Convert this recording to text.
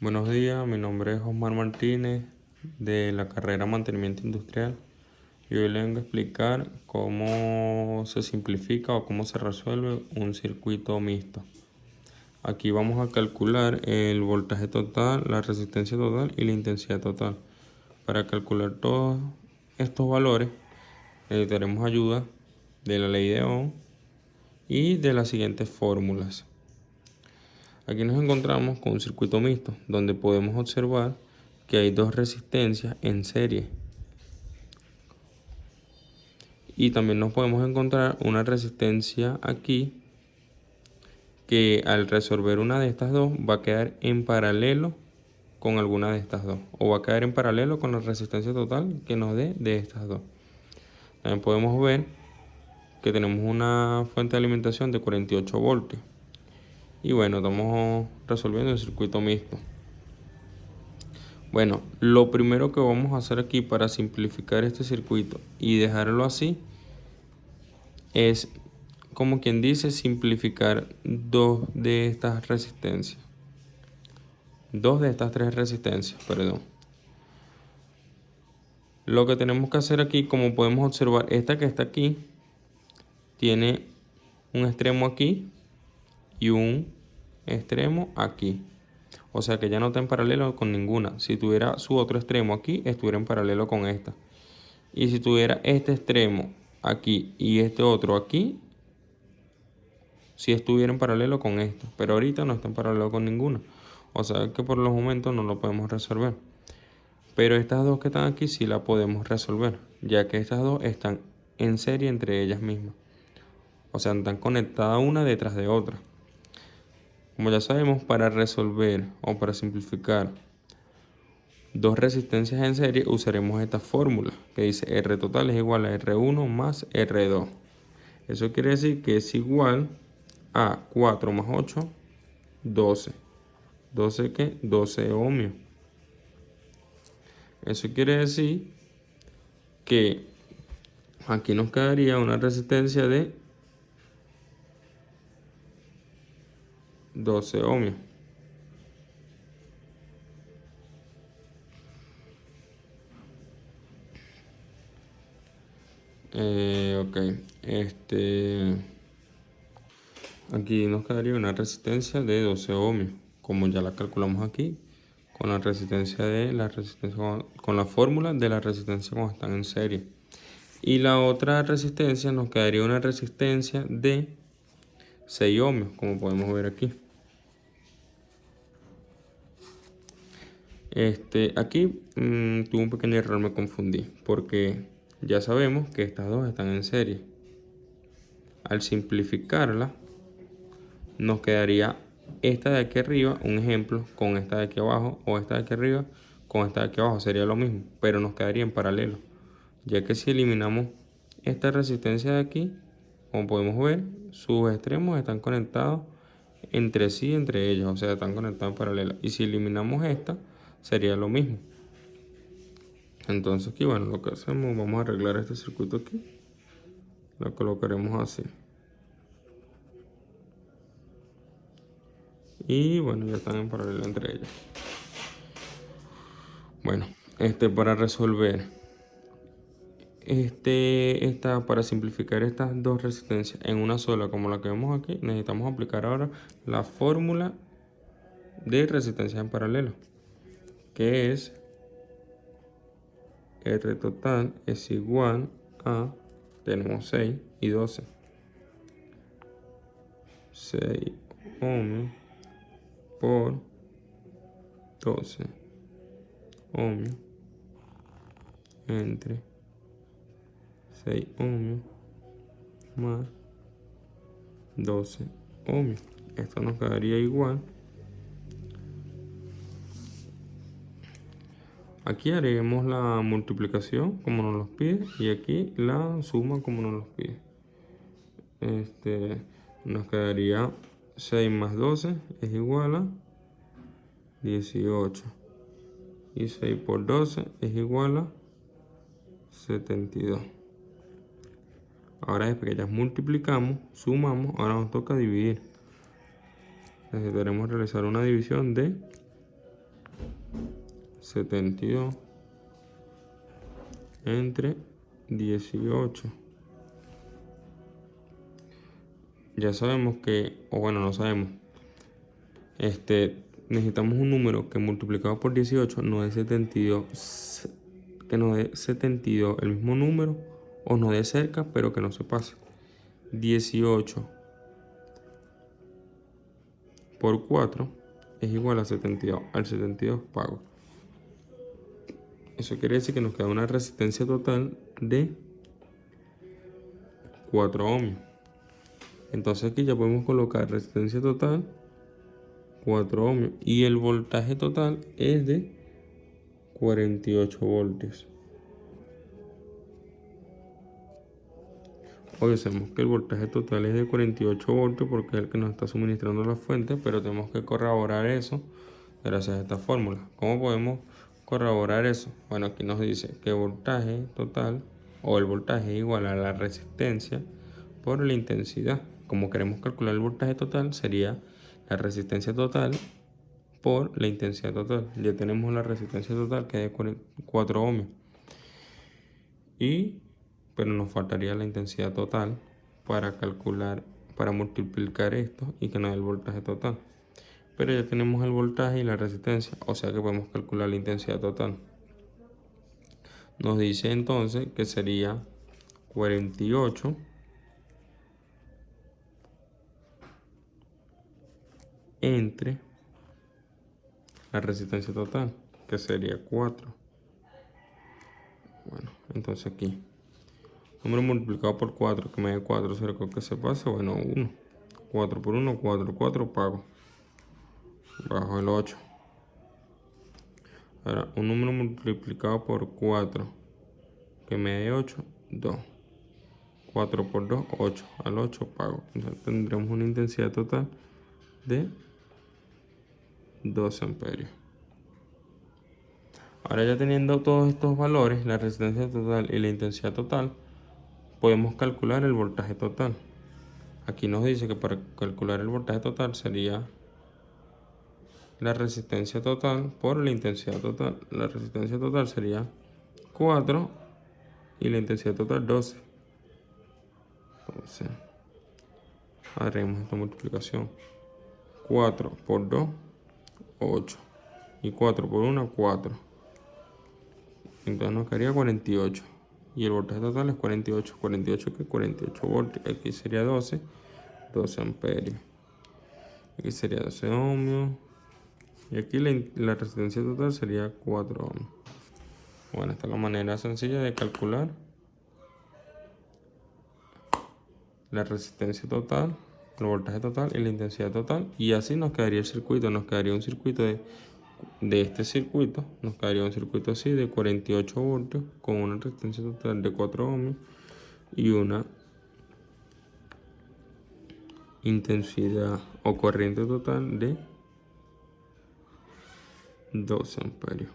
Buenos días, mi nombre es Osmar Martínez de la carrera Mantenimiento Industrial y hoy les vengo a explicar cómo se simplifica o cómo se resuelve un circuito mixto. Aquí vamos a calcular el voltaje total, la resistencia total y la intensidad total. Para calcular todos estos valores necesitaremos ayuda de la ley de Ohm y de las siguientes fórmulas. Aquí nos encontramos con un circuito mixto donde podemos observar que hay dos resistencias en serie y también nos podemos encontrar una resistencia aquí que al resolver una de estas dos va a quedar en paralelo con alguna de estas dos o va a quedar en paralelo con la resistencia total que nos dé de estas dos. También podemos ver que tenemos una fuente de alimentación de 48 voltios y bueno, estamos resolviendo el circuito mixto. Bueno, lo primero que vamos a hacer aquí para simplificar este circuito y dejarlo así es, como quien dice, simplificar dos de estas resistencias. Dos de estas tres resistencias, perdón. Lo que tenemos que hacer aquí, como podemos observar, esta que está aquí tiene un extremo aquí y un extremo aquí. O sea que ya no está en paralelo con ninguna. Si tuviera su otro extremo aquí, estuviera en paralelo con esta. Y si tuviera este extremo aquí y este otro aquí, si estuviera en paralelo con esto. Pero ahorita no está en paralelo con ninguna. O sea que por los momentos no lo podemos resolver. Pero estas dos que están aquí sí la podemos resolver, ya que estas dos están en serie entre ellas mismas. O sea, están conectadas una detrás de otra. Como ya sabemos, para resolver o para simplificar dos resistencias en serie usaremos esta fórmula que dice R total es igual a R1 más R2. Eso quiere decir que es igual a 4 más 8, 12. ¿12 qué? 12 ohmios. Eso quiere decir que aquí nos quedaría una resistencia de 12 ohmios. Ok, aquí nos quedaría una resistencia de 12 ohmios, como ya la calculamos aquí, con la resistencia con la fórmula de la resistencia cuando están en serie. Y la otra resistencia nos quedaría una resistencia de 6 ohmios, como podemos ver aquí. Aquí tuve un pequeño error, me confundí, porque ya sabemos que estas dos están en serie. Al simplificarla, nos quedaría esta de aquí arriba, un ejemplo, con esta de aquí abajo, o esta de aquí arriba con esta de aquí abajo, sería lo mismo, pero nos quedaría en paralelo, ya que si eliminamos esta resistencia de aquí, como podemos ver, sus extremos están conectados entre sí, entre ellos, o sea, están conectados en paralelo. Y si eliminamos esta, sería lo mismo. Entonces aquí, bueno, lo que hacemos, vamos a arreglar este circuito aquí, lo colocaremos así. Y bueno, ya están en paralelo entre ellos. Bueno, para resolver para simplificar estas dos resistencias en una sola como la que vemos aquí, necesitamos aplicar ahora la fórmula de resistencia en paralelo, que es R total es igual a, tenemos 6 y 12, 6 ohmios por 12 ohmios entre 6 ohmios más 12 ohmios. Esto nos quedaría igual. Aquí haremos la multiplicación como nos los pide y aquí la suma como nos los pide. Nos quedaría 6 más 12 es igual a 18. Y 6 por 12 es igual a 72. Ahora después que ya multiplicamos, sumamos, ahora nos toca dividir. Necesitaremos realizar una división de 72 entre 18. Ya sabemos que, o bueno, no sabemos. Necesitamos un número que multiplicado por 18 nos dé 72, que nos dé 72 el mismo número o nos dé cerca, pero que no se pase. 18 por 4 es igual a 72, al 72 pago. Eso quiere decir que nos queda una resistencia total de 4 ohmios. Entonces aquí ya podemos colocar resistencia total 4 ohmios y el voltaje total es de 48 voltios. Hoy sabemos que el voltaje total es de 48 voltios porque es el que nos está suministrando la fuente, pero tenemos que corroborar eso gracias a esta fórmula. ¿Cómo podemos corroborar eso? Bueno, aquí nos dice que el voltaje total o el voltaje es igual a la resistencia por la intensidad. Como queremos calcular el voltaje total, sería la resistencia total por la intensidad total. Ya tenemos la resistencia total que es de 4 ohmios. Pero nos faltaría la intensidad total para calcular, para multiplicar esto y que nos dé el voltaje total. Pero ya tenemos el voltaje y la resistencia, o sea que podemos calcular la intensidad total. Nos dice entonces que sería 48 entre la resistencia total, que sería 4. Bueno, entonces aquí, número multiplicado por 4, que me dé 4, ¿será que se pase? Bueno, 1. 4 por 1, 4, 4 pago. Bajo el 8. Ahora, un número multiplicado por 4, que me dé 8, 2. 4 por 2, 8. Al 8 pago. Entonces tendremos una intensidad total de 12 amperios. Ahora ya teniendo todos estos valores, la resistencia total y la intensidad total, podemos calcular el voltaje total. Aquí nos dice que para calcular el voltaje total sería la resistencia total por la intensidad total. La resistencia total sería 4 y la intensidad total 12. Entonces, haremos esta multiplicación. 4 por 2, 8. Y 4 por 1, 4. Entonces nos quedaría 48. Y el voltaje total es 48. 48 que 48 voltios. Aquí sería 12 amperios. Aquí sería 12 ohmios. Y aquí la resistencia total sería 4 ohmios. Bueno, esta es la manera sencilla de calcular la resistencia total, el voltaje total y la intensidad total. Y así nos quedaría el circuito. Nos quedaría un circuito de este circuito. Nos quedaría un circuito así de 48 voltios con una resistencia total de 4 ohmios y una intensidad o corriente total de 12 amperios.